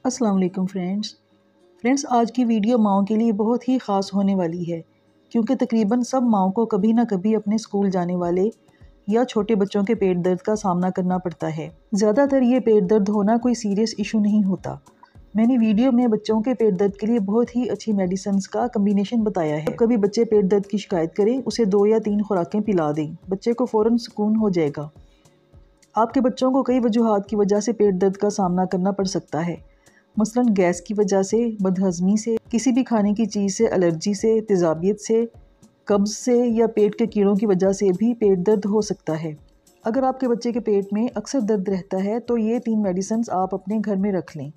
السلام علیکم فرینڈس آج کی ویڈیو ماؤں کے لیے بہت ہی خاص ہونے والی ہے کیونکہ تقریباً سب ماؤں کو کبھی نہ کبھی اپنے اسکول جانے والے یا چھوٹے بچوں کے پیٹ درد کا سامنا کرنا پڑتا ہے۔ زیادہ تر یہ پیٹ درد ہونا کوئی سیریس ایشو نہیں ہوتا۔ میں نے ویڈیو میں بچوں کے پیٹ درد کے لیے بہت ہی اچھی میڈیسنز کا کمبینیشن بتایا ہے۔ جب کبھی بچے پیٹ درد کی شکایت کریں اسے 2 یا 3 خوراکیں پلا دیں، بچے کو فوراً سکون ہو جائے گا۔ آپ کے بچوں کو کئی وجوہات کی وجہ سے پیٹ درد کا سامنا کرنا پڑ سکتا ہے، مثلاً گیس کی وجہ سے، بدہضمی سے، کسی بھی کھانے کی چیز سے الرجی سے، تیزابیت سے، قبض سے یا پیٹ کے کیڑوں کی وجہ سے بھی پیٹ درد ہو سکتا ہے۔ اگر آپ کے بچے کے پیٹ میں اکثر درد رہتا ہے تو یہ 3 میڈیسنز آپ اپنے گھر میں رکھ لیں۔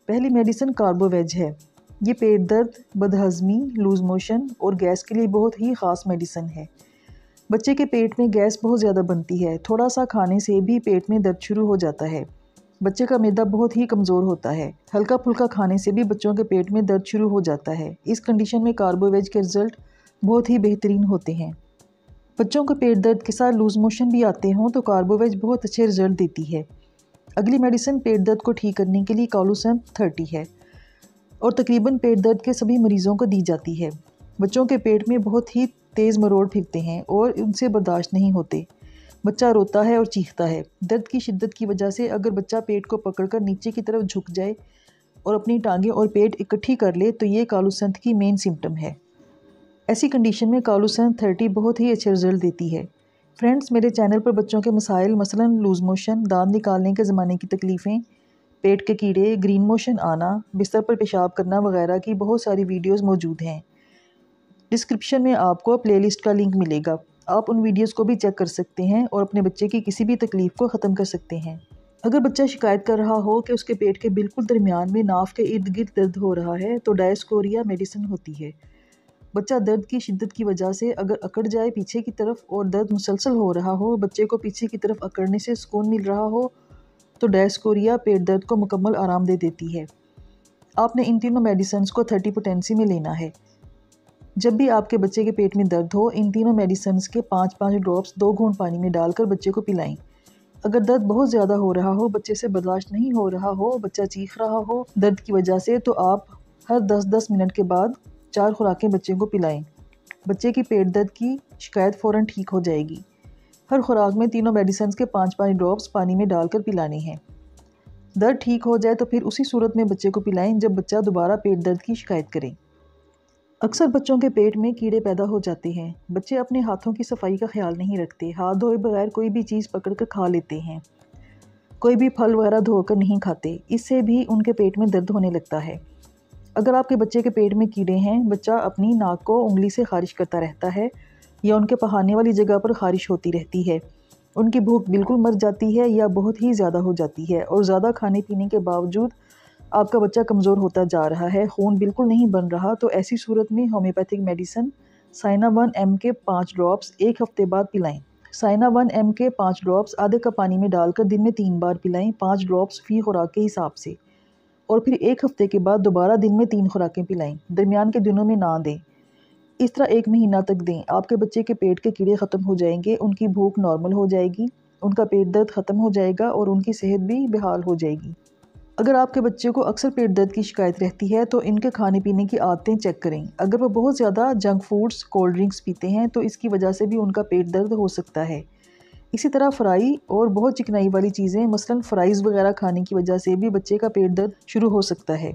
پہلی میڈیسن کاربو ویج ہے۔ یہ پیٹ درد، بدہضمی، لوز موشن اور گیس کے لیے بہت ہی خاص میڈیسن ہے۔ بچے کے پیٹ میں گیس بہت زیادہ بنتی ہے، تھوڑا سا کھانے سے بھی پیٹ میں درد شروع ہو جاتا ہے۔ بچے کا معدہ بہت ہی کمزور ہوتا ہے، ہلکا پھلکا کھانے سے بھی بچوں کے پیٹ میں درد شروع ہو جاتا ہے۔ اس کنڈیشن میں کاربو ویج کے رزلٹ بہت ہی بہترین ہوتے ہیں۔ بچوں کو پیٹ درد کے ساتھ لوز موشن بھی آتے ہوں تو کاربو ویج بہت اچھے رزلٹ دیتی ہے۔ اگلی میڈیسن پیٹ درد کو ٹھیک کرنے کے لیے کالوسنت 30 ہے اور تقریباً پیٹ درد کے سبھی مریضوں کو دی جاتی ہے۔ بچوں کے پیٹ میں بہت ہی تیز مروڑ پھرتے ہیں اور ان سے برداشت نہیں ہوتے۔ بچہ روتا ہے اور چیختا ہے۔ درد کی شدت کی وجہ سے اگر بچہ پیٹ کو پکڑ کر نیچے کی طرف جھک جائے اور اپنی ٹانگیں اور پیٹ اکٹھی کر لے تو یہ کالوسنت کی مین سمپٹم ہے۔ ایسی کنڈیشن میں کالوسنت 30 بہت ہی اچھے رزلٹ دیتی ہے۔ فرینڈز، میرے چینل پر بچوں کے مسائل مثلاً لوز موشن، دانت نکالنے کے زمانے کی تکلیفیں، پیٹ کے کیڑے، گرین موشن آنا، بستر پر پیشاب کرنا وغیرہ کی بہت ساری ویڈیوز موجود ہیں۔ ڈسکرپشن میں آپ کو پلے لسٹ کا لنک ملے گا، آپ ان ویڈیوز کو بھی چیک کر سکتے ہیں اور اپنے بچے کی کسی بھی تکلیف کو ختم کر سکتے ہیں۔ اگر بچہ شکایت کر رہا ہو کہ اس کے پیٹ کے بالکل درمیان میں ناف کے ارد گرد درد ہو رہا ہے تو ڈائسکوریا میڈیسن ہوتی ہے۔ بچہ درد کی شدت کی وجہ سے اگر اکڑ جائے پیچھے کی طرف اور درد مسلسل ہو رہا ہو، بچے کو پیچھے کی طرف اکڑنے سے سکون مل رہا ہو تو ڈائسکوریا پیٹ درد کو مکمل آرام دے دیتی ہے۔ آپ نے ان تینوں میڈیسنز کو 30 پوٹینسی میں لینا ہے۔ جب بھی آپ کے بچے کے پیٹ میں درد ہو، ان تینوں میڈیسنز کے 5 ڈراپس 2 گھونٹ پانی میں ڈال کر بچے کو پلائیں۔ اگر درد بہت زیادہ ہو رہا ہو، بچے سے برداشت نہیں ہو رہا ہو، بچہ چیخ رہا ہو درد کی وجہ سے، تو آپ ہر 10 منٹ کے بعد 4 خوراکیں بچے کو پلائیں۔ بچے کی پیٹ درد کی شکایت فوراً ٹھیک ہو جائے گی۔ ہر خوراک میں تینوں میڈیسنز کے 5 ڈراپس پانی میں ڈال کر پلانے ہیں۔ درد ٹھیک ہو جائے تو پھر اسی صورت میں بچے کو پلائیں جب بچہ دوبارہ پیٹ درد کی شکایت کرے۔ اکثر بچوں کے پیٹ میں کیڑے پیدا ہو جاتے ہیں۔ بچے اپنے ہاتھوں کی صفائی کا خیال نہیں رکھتے، ہاتھ دھوئے بغیر کوئی بھی چیز پکڑ کر کھا لیتے ہیں، کوئی بھی پھل وغیرہ دھو کر نہیں کھاتے، اس سے بھی ان کے پیٹ میں درد ہونے لگتا ہے۔ اگر آپ کے بچے کے پیٹ میں کیڑے ہیں، بچہ اپنی ناک کو انگلی سے خارش کرتا رہتا ہے یا ان کے پہانے والی جگہ پر خارش ہوتی رہتی ہے، ان کی بھوک بالکل مر جاتی ہے یا بہت ہی زیادہ ہو جاتی ہے اور زیادہ کھانے پینے کے باوجود آپ کا بچہ کمزور ہوتا جا رہا ہے، خون بالکل نہیں بن رہا، تو ایسی صورت میں ہومیوپیتھک میڈیسن سائنا 1 کے 5 ڈراپس 1 ہفتے بعد پلائیں۔ سائنا 1 کے 5 ڈراپس آدھے کپ پانی میں ڈال کر دن میں 3 بار پلائیں، 5 ڈراپس فی خوراک کے حساب سے، اور پھر 1 ہفتے کے بعد دوبارہ دن میں 3 خوراکیں پلائیں، درمیان کے دنوں میں نہ دیں۔ اس طرح 1 مہینہ تک دیں، آپ کے بچے کے پیٹ کے کیڑے ختم ہو جائیں گے، ان کی بھوک نارمل ہو جائے گی، ان کا پیٹ درد ختم ہو جائے گا اور ان کی صحت بھی بحال ہو جائے گی۔ اگر آپ کے بچے کو اکثر پیٹ درد کی شکایت رہتی ہے تو ان کے کھانے پینے کی عادتیں چیک کریں۔ اگر وہ بہت زیادہ جنک فوڈز، کولڈ ڈرنکس پیتے ہیں تو اس کی وجہ سے بھی ان کا پیٹ درد ہو سکتا ہے۔ اسی طرح فرائی اور بہت چکنائی والی چیزیں مثلاً فرائز وغیرہ کھانے کی وجہ سے بھی بچے کا پیٹ درد شروع ہو سکتا ہے۔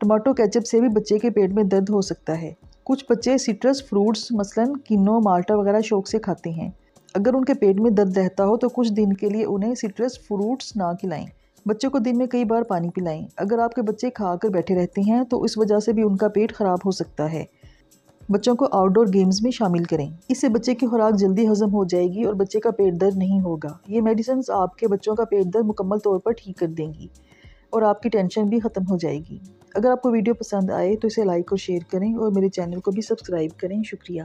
ٹماٹو کیچپ سے بھی بچے کے پیٹ میں درد ہو سکتا ہے۔ کچھ بچے سٹرس فروٹس مثلاً کینو، مالٹا وغیرہ شوق سے کھاتے ہیں۔ اگر ان کے پیٹ میں درد رہتا ہو تو کچھ دن کے لیے انہیں سٹرس فروٹس نہ کھلائیں۔ بچوں کو دن میں کئی بار پانی پلائیں۔ اگر آپ کے بچے کھا کر بیٹھے رہتے ہیں تو اس وجہ سے بھی ان کا پیٹ خراب ہو سکتا ہے۔ بچوں کو آؤٹ ڈور گیمز میں شامل کریں، اس سے بچے کی خوراک جلدی ہضم ہو جائے گی اور بچے کا پیٹ درد نہیں ہوگا۔ یہ میڈیسنز آپ کے بچوں کا پیٹ درد مکمل طور پر ٹھیک کر دیں گی اور آپ کی ٹینشن بھی ختم ہو جائے گی۔ اگر آپ کو ویڈیو پسند آئے تو اسے لائک اور شیئر کریں اور میرے چینل کو بھی سبسکرائب کریں۔ شکریہ۔